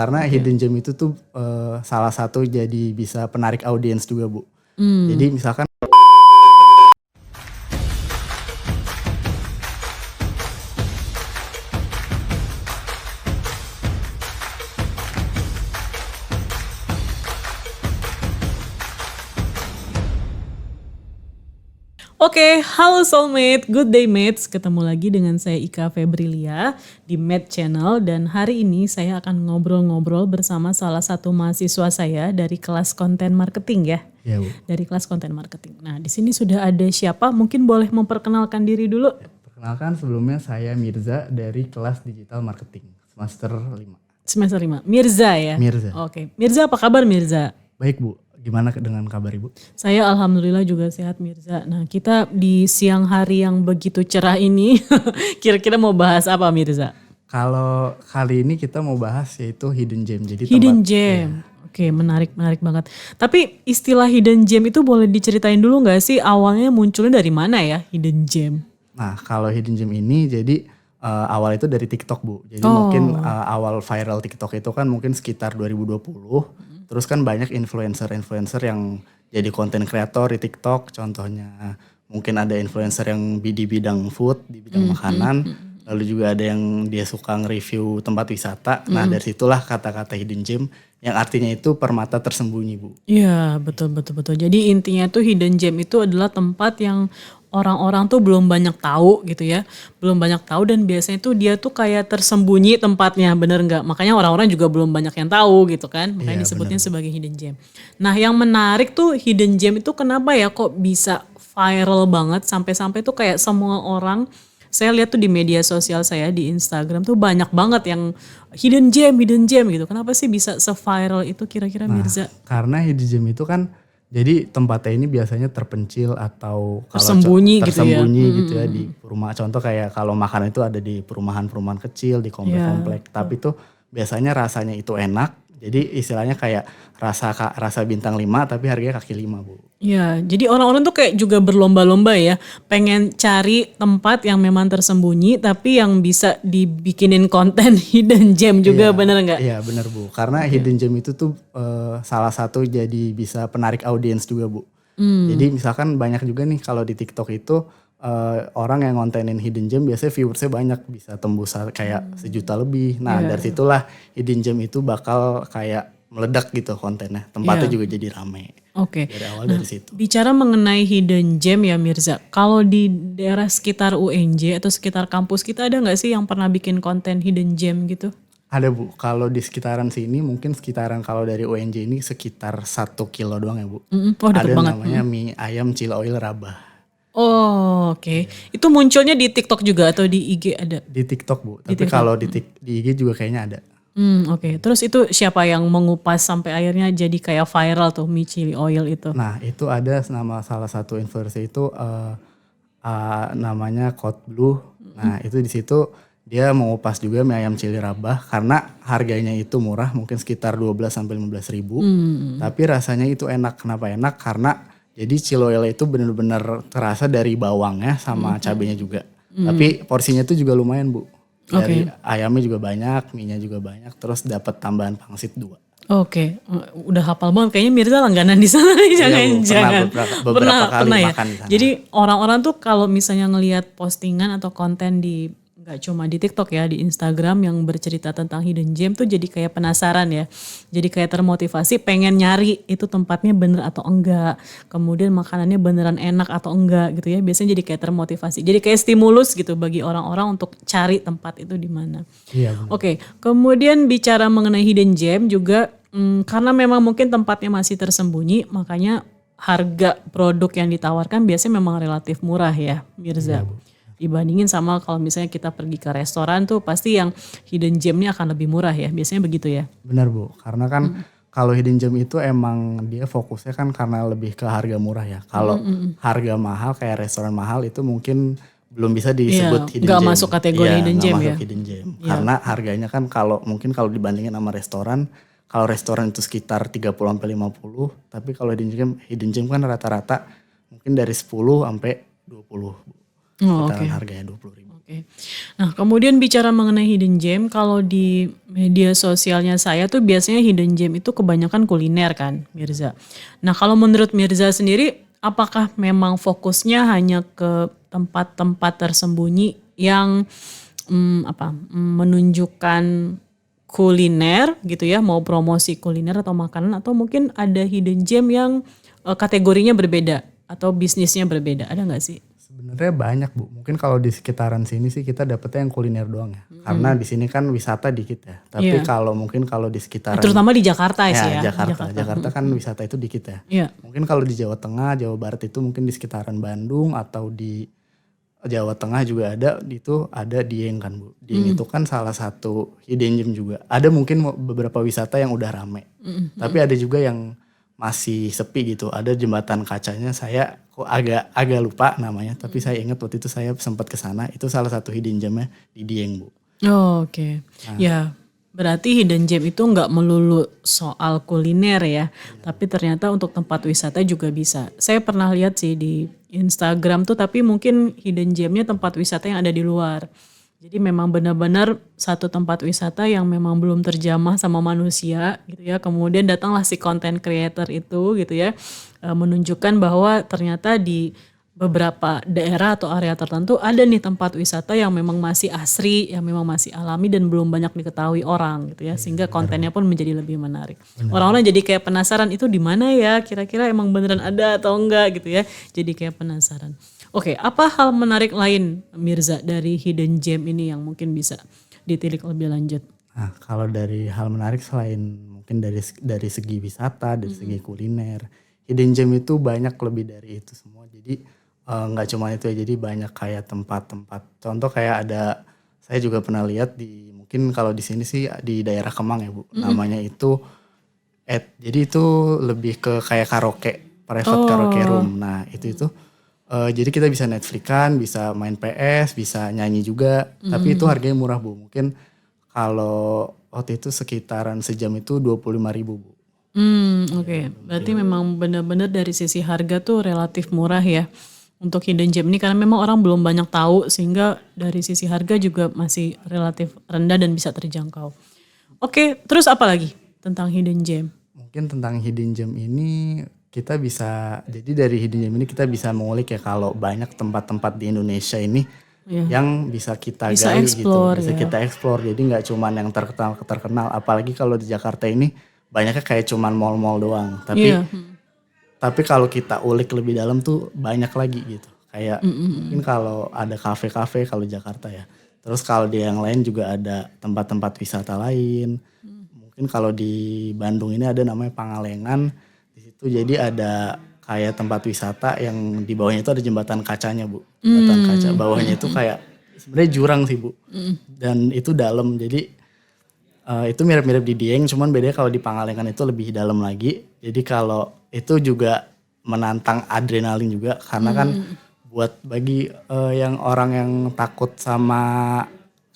Karena hidden gem itu tuh salah satu jadi bisa penarik audiens juga, Bu. Jadi misalkan Oke, halo soulmate, good day mates. Ketemu lagi dengan saya Ika Febrilia di Mate Channel dan hari ini saya akan ngobrol-ngobrol bersama salah satu mahasiswa saya dari kelas konten marketing ya. ya, Bu. Dari kelas konten marketing. Nah, di sini sudah ada siapa? Mungkin boleh memperkenalkan diri dulu. Perkenalkan sebelumnya saya Mirza dari kelas digital marketing semester 5. Semester 5. Mirza ya? Mirza. Oke. Mirza, apa kabar Mirza? Baik, Bu. Gimana dengan kabar Ibu? Saya alhamdulillah juga sehat Mirza. Nah, kita di siang hari yang begitu cerah ini kira-kira mau bahas apa Mirza? Kalau kali ini kita mau bahas yaitu hidden gem. Jadi Hidden gem. Oke, menarik banget. Tapi istilah hidden gem itu boleh diceritain dulu nggak sih awalnya munculnya dari mana ya hidden gem? Nah, kalau hidden gem ini jadi awal itu dari TikTok, Bu. Jadi mungkin awal viral TikTok itu kan mungkin sekitar 2020. Terus kan banyak influencer-influencer yang jadi konten kreator di TikTok. Contohnya mungkin ada influencer yang di bidang food, di bidang makanan. Lalu juga ada yang dia suka nge-review tempat wisata. Nah, dari situlah kata-kata hidden gem yang artinya itu permata tersembunyi, Bu. Iya, betul. Jadi intinya tuh hidden gem itu adalah tempat yang orang-orang tuh belum banyak tahu gitu ya. Belum banyak tahu dan biasanya tuh dia tuh kayak tersembunyi tempatnya, bener nggak? Makanya orang-orang juga belum banyak yang tahu gitu kan. Makanya Iya, disebutnya sebagai hidden gem. Nah, yang menarik tuh hidden gem itu kenapa ya kok bisa viral banget sampai-sampai tuh kayak semua orang, saya lihat tuh di media sosial saya di Instagram tuh banyak banget yang hidden gem gitu. Kenapa sih bisa se-viral itu kira-kira Mirza? Karena hidden gem itu kan jadi tempatnya ini biasanya terpencil atau kalau Tersembunyi gitu ya. gitu ya di perumahan. Contoh kayak kalau makanan itu ada di perumahan-perumahan kecil, di komplek-komplek. Tapi tuh biasanya rasanya itu enak. Jadi istilahnya kayak rasa bintang 5 tapi harganya kaki 5, Bu. Ya, jadi orang-orang tuh kayak juga berlomba-lomba ya, pengen cari tempat yang memang tersembunyi tapi yang bisa dibikinin konten hidden gem juga, bener nggak? Iya, bener, Bu. Karena hidden gem itu tuh salah satu jadi bisa penarik audiens juga, Bu. Jadi misalkan banyak juga nih kalau di TikTok itu orang yang ngontenin hidden gem biasanya viewersnya banyak, bisa tembus kayak 1 juta lebih. Nah, dari situlah hidden gem itu bakal kayak meledak gitu kontennya. Tempatnya juga jadi rame. Oke. Dari awal dari situ. Bicara mengenai hidden gem ya Mirza, kalau di daerah sekitar UNJ atau sekitar kampus kita ada nggak sih yang pernah bikin konten hidden gem gitu? Ada, Bu. Kalau di sekitaran sini mungkin sekitaran kalau dari UNJ ini sekitar 1 kilo doang ya, Bu. Oh, deket Ada banget. namanya mie ayam Chili Oil Rabah. Oh, oke. Itu munculnya di TikTok juga atau di IG ada? Di TikTok, Bu. Tapi kalau di IG juga kayaknya ada. Oke. Terus itu siapa yang mengupas sampai akhirnya jadi kayak viral tuh mie chili oil itu? Nah, itu ada nama salah satu influencer itu namanya Code Blue. Nah, itu di situ dia mengupas juga mie ayam Chili Rabah karena harganya itu murah, mungkin sekitar 12 sampai 15 ribu. Tapi rasanya itu enak. Kenapa enak? Karena jadi chili oil itu benar-benar terasa dari bawangnya sama cabenya juga. Tapi porsinya itu juga lumayan, Bu. Dari ayamnya juga banyak, mie-nya juga banyak, terus dapat tambahan pangsit 2. Oke, udah hafal banget. Kayaknya Mirza langganan di sana nih, jangan-jangan. Beberapa kali Pernah ya. makan di sana. Jadi orang-orang tuh kalau misalnya ngelihat postingan atau konten di nggak cuma di TikTok ya, di Instagram yang bercerita tentang hidden gem tuh jadi kayak penasaran ya. Jadi kayak termotivasi pengen nyari itu tempatnya bener atau enggak. Kemudian makanannya beneran enak atau enggak gitu ya. Biasanya jadi kayak termotivasi. Jadi kayak stimulus gitu bagi orang-orang untuk cari tempat itu di mana. Iya, Oke, kemudian bicara mengenai hidden gem juga karena memang mungkin tempatnya masih tersembunyi, makanya harga produk yang ditawarkan biasanya memang relatif murah ya, Mirza. Dibandingin sama kalau misalnya kita pergi ke restoran tuh pasti yang hidden gemnya akan lebih murah ya, biasanya begitu ya. Benar, Bu. Karena kan kalau hidden gem itu emang dia fokusnya kan karena lebih ke harga murah ya. Kalau harga mahal kayak restoran mahal itu mungkin belum bisa disebut hidden gem. Nggak masuk kategori hidden gem ya. Hidden gem. Karena harganya kan kalau dibandingin sama restoran, kalau restoran itu sekitar 30 sampai 50, tapi kalau hidden gem kan rata-rata mungkin dari 10 sampai 20. Harganya 20 ribu. Oke. Nah, kemudian bicara mengenai hidden gem, kalau di media sosialnya saya tuh biasanya hidden gem itu kebanyakan kuliner kan, Mirza. Nah, kalau menurut Mirza sendiri, apakah memang fokusnya hanya ke tempat-tempat tersembunyi yang menunjukkan kuliner gitu ya, mau promosi kuliner atau makanan, atau mungkin ada hidden gem yang kategorinya berbeda atau bisnisnya berbeda, ada nggak sih? Sebenarnya banyak Bu. Mungkin kalau di sekitaran sini sih kita dapetnya yang kuliner doang ya. Karena di sini kan wisata dikit ya. Tapi Iya. kalau di sekitaran Terutama di Jakarta sih ya. Jakarta kan wisata itu dikit ya. Iya. Mungkin kalau di Jawa Tengah, Jawa Barat itu mungkin di sekitaran Bandung atau di Jawa Tengah juga ada, itu ada Dieng kan Bu. Dieng itu kan salah satu hidden gem juga. Ada mungkin beberapa wisata yang udah rame. Tapi ada juga yang masih sepi gitu. Ada jembatan kacanya, saya kok agak lupa namanya, tapi saya ingat waktu itu saya sempat ke sana. Itu salah satu hidden gemnya di Dieng Bu. Oh, oke. Ya, berarti hidden gem itu nggak melulu soal kuliner ya, tapi ternyata untuk tempat wisata juga bisa. Saya pernah lihat sih di Instagram tuh, tapi mungkin hidden gemnya tempat wisata yang ada di luar. Jadi memang benar-benar satu tempat wisata yang memang belum terjamah sama manusia gitu ya. Kemudian datanglah si content creator itu gitu ya, menunjukkan bahwa ternyata di beberapa daerah atau area tertentu ada nih tempat wisata yang memang masih asri, yang memang masih alami dan belum banyak diketahui orang gitu ya. Sehingga kontennya pun menjadi lebih menarik. Orang-orang jadi kayak penasaran, itu di mana ya? Kira-kira emang beneran ada atau enggak gitu ya. Jadi kayak penasaran. Oke, apa hal menarik lain Mirza dari hidden gem ini yang mungkin bisa ditilik lebih lanjut? Nah, kalau dari hal menarik selain mungkin dari segi wisata, dari segi kuliner, hidden gem itu banyak lebih dari itu semua. Jadi nggak cuma itu ya, jadi banyak kayak tempat-tempat. Contoh kayak ada, saya juga pernah lihat di, mungkin kalau di sini sih di daerah Kemang ya Bu, namanya itu jadi itu lebih ke kayak karaoke, private karaoke room. Nah itu jadi kita bisa Netflix-an, bisa main PS, bisa nyanyi juga. Tapi itu harganya murah Bu. Mungkin kalau waktu itu sekitaran sejam itu 25.000 Bu. Oke. Berarti memang benar-benar dari sisi harga tuh relatif murah ya untuk hidden gem ini, karena memang orang belum banyak tahu, sehingga dari sisi harga juga masih relatif rendah dan bisa terjangkau. Oke, terus apa lagi tentang hidden gem? Mungkin tentang hidden gem ini kita bisa, jadi dari hidden gem ini kita bisa mengulik ya, kalau banyak tempat-tempat di Indonesia ini yang bisa kita Bisa gali explore, gitu, bisa kita explore. Jadi nggak cuman yang terkenal, apalagi kalau di Jakarta ini banyaknya kayak cuman mall-mall doang. Tapi kalau kita ulik lebih dalam tuh banyak lagi gitu. Kayak mungkin kalau ada kafe-kafe kalau Jakarta ya. Terus kalau di yang lain juga ada tempat-tempat wisata lain. Mungkin kalau di Bandung ini ada namanya Pangalengan. Itu jadi ada kayak tempat wisata yang di bawahnya itu ada jembatan kacanya Bu. Jembatan kaca bawahnya itu kayak sebenarnya jurang sih Bu. Dan itu dalam, jadi itu mirip-mirip di Dieng, cuman bedanya kalau di Pangalengan itu lebih dalam lagi. Jadi kalau itu juga menantang adrenalin juga, karena kan buat bagi yang orang yang takut sama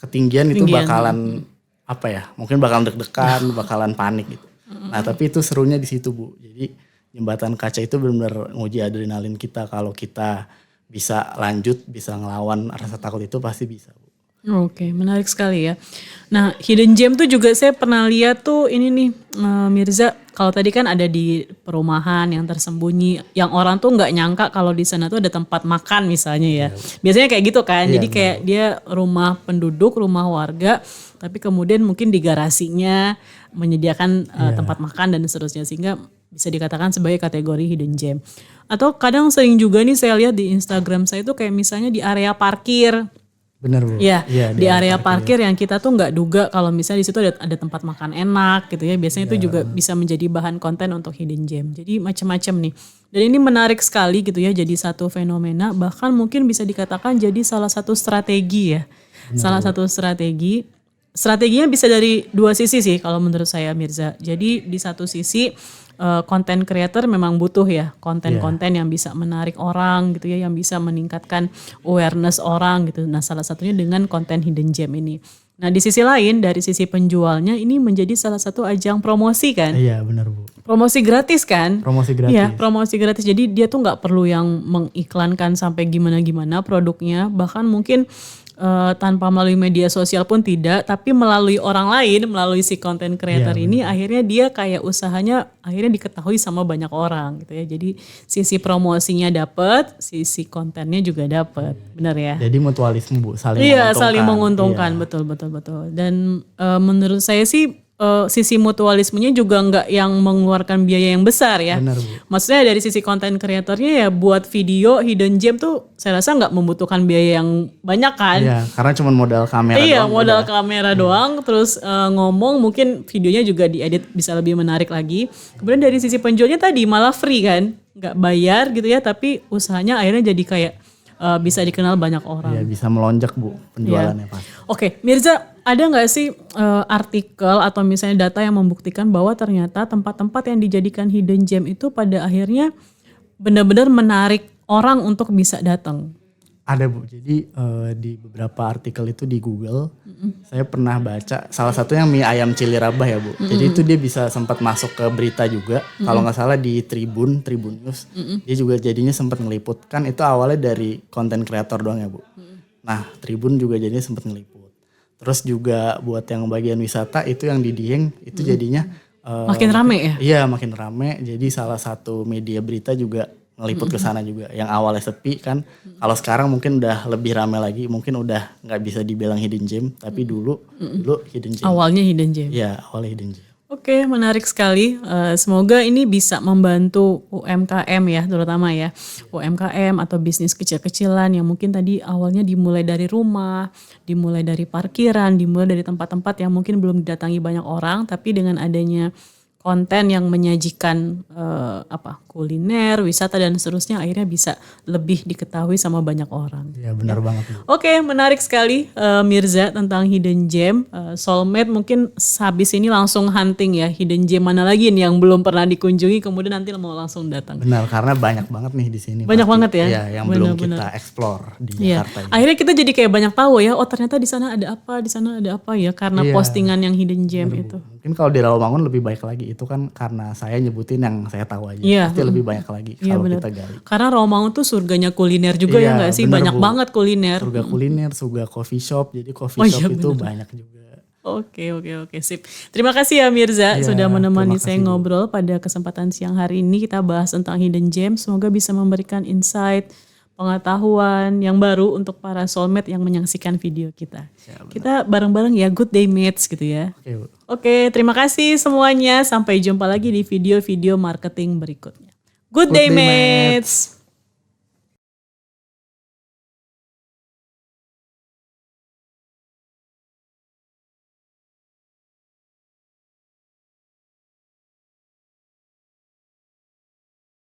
ketinggian itu bakalan apa ya? Mungkin bakalan deg-degan, bakalan panik gitu. Nah, tapi itu serunya di situ Bu. Jadi jembatan kaca itu benar-benar nguji adrenalin kita. Kalau kita bisa lanjut, bisa ngelawan rasa takut itu pasti bisa Bu. Oke, menarik sekali ya. Nah, hidden gem tuh juga saya pernah lihat tuh ini nih Mirza. Kalau tadi kan ada di perumahan yang tersembunyi, yang orang tuh nggak nyangka kalau di sana tuh ada tempat makan misalnya ya. Biasanya kayak gitu kan. Jadi kayak dia rumah penduduk, rumah warga, tapi kemudian mungkin di garasinya menyediakan tempat makan dan seterusnya, sehingga bisa dikatakan sebagai kategori hidden gem. Atau kadang sering juga nih saya lihat di Instagram saya tuh kayak misalnya di area parkir. Benar Bu. Ya, di area parkir yang kita tuh nggak duga kalau misalnya di situ ada tempat makan enak gitu ya. Biasanya itu juga bisa menjadi bahan konten untuk hidden gem. Jadi macam-macam nih. Dan ini menarik sekali gitu ya, jadi satu fenomena, bahkan mungkin bisa dikatakan jadi salah satu strategi ya. Salah satu strategi. Strateginya bisa dari dua sisi sih kalau menurut saya Mirza. Jadi di satu sisi content creator memang butuh ya konten-konten yang bisa menarik orang gitu ya, yang bisa meningkatkan awareness orang gitu. Nah, salah satunya dengan konten hidden gem ini. Nah, di sisi lain dari sisi penjualnya ini menjadi salah satu ajang promosi kan? Iya, benar Bu. Promosi gratis kan? Promosi gratis. Iya, promosi gratis. Jadi dia tuh nggak perlu yang mengiklankan sampai gimana-gimana produknya. Bahkan mungkin tanpa melalui media sosial pun tidak, tapi melalui orang lain, melalui si content creator ini akhirnya dia kayak usahanya akhirnya diketahui sama banyak orang gitu ya. Jadi sisi promosinya dapat, sisi kontennya juga dapat. Benar ya? Jadi mutualisme Bu, saling Iya, menguntungkan. saling menguntungkan, betul. Dan menurut saya sih sisi mutualismenya juga nggak yang mengeluarkan biaya yang besar ya. Benar Bu. Maksudnya dari sisi konten kreatornya ya buat video hidden gem tuh saya rasa nggak membutuhkan biaya yang banyak kan. Iya, karena cuma modal kamera Iya, doang. modal kamera doang, terus ngomong mungkin videonya juga diedit bisa lebih menarik lagi. Kemudian dari sisi penjualnya tadi malah free kan, nggak bayar gitu ya, tapi usahanya akhirnya jadi kayak bisa dikenal banyak orang. Iya, bisa melonjak Bu penjualannya Pak. Oke, Mirza, ada nggak sih artikel atau misalnya data yang membuktikan bahwa ternyata tempat-tempat yang dijadikan hidden gem itu pada akhirnya benar-benar menarik orang untuk bisa datang? Ada Bu, jadi di beberapa artikel itu di Google, saya pernah baca salah satu yang mie ayam cili rabah ya Bu. Jadi itu dia bisa sempat masuk ke berita juga, kalau nggak salah di Tribun News, dia juga jadinya sempat ngeliput. Kan itu awalnya dari konten kreator doang ya Bu. Nah Tribun juga jadinya sempat ngeliput. Terus juga buat yang bagian wisata itu yang di Dieng, itu jadinya Makin rame ya? Iya makin rame, jadi salah satu media berita juga ngeliput ke sana juga. Yang awalnya sepi kan, kalau sekarang mungkin udah lebih rame lagi, mungkin udah nggak bisa dibilang hidden gem, tapi dulu hidden gem. Awalnya hidden gem. Iya awalnya hidden gem. Oke, menarik sekali. Semoga ini bisa membantu UMKM ya, terutama ya. UMKM atau bisnis kecil-kecilan yang mungkin tadi awalnya dimulai dari rumah, dimulai dari parkiran, dimulai dari tempat-tempat yang mungkin belum didatangi banyak orang, tapi dengan adanya konten yang menyajikan kuliner, wisata dan seterusnya akhirnya bisa lebih diketahui sama banyak orang. Iya benar banget Bu. Oke, menarik sekali Mirza tentang hidden gem. Soulmate mungkin habis ini langsung hunting ya, hidden gem mana lagi nih yang belum pernah dikunjungi kemudian nanti mau langsung datang. Benar, karena banyak banget nih di sini. Banyak banget ya? Iya, yang belum kita explore di Iya. Jakarta ini. Akhirnya kita jadi kayak banyak tahu ya, oh ternyata di sana ada apa, di sana ada apa ya karena postingan yang hidden gem itu. Mungkin kalau di Rawamangun lebih baik lagi, itu kan karena saya nyebutin yang saya tahu aja. Iya. Pasti lebih banyak lagi kalau kita gali. Karena Rawamangun tuh surganya kuliner juga ya Iya, nggak sih? bener, Banyak Bu. banget kuliner. Surga kuliner, surga coffee shop, jadi coffee Oh, shop iya, itu banyak juga. Oke, sip. Terima kasih ya Mirza Iya, sudah menemani terima saya kasih, Bu. ngobrol pada kesempatan siang hari ini. Kita bahas tentang hidden gem. Semoga bisa memberikan insight, pengetahuan yang baru untuk para soulmate yang menyaksikan video kita. Kita bareng-bareng ya, good day mates gitu ya. Oke, Bu. Oke, terima kasih semuanya. Sampai jumpa lagi di video-video marketing berikutnya. Good day mates.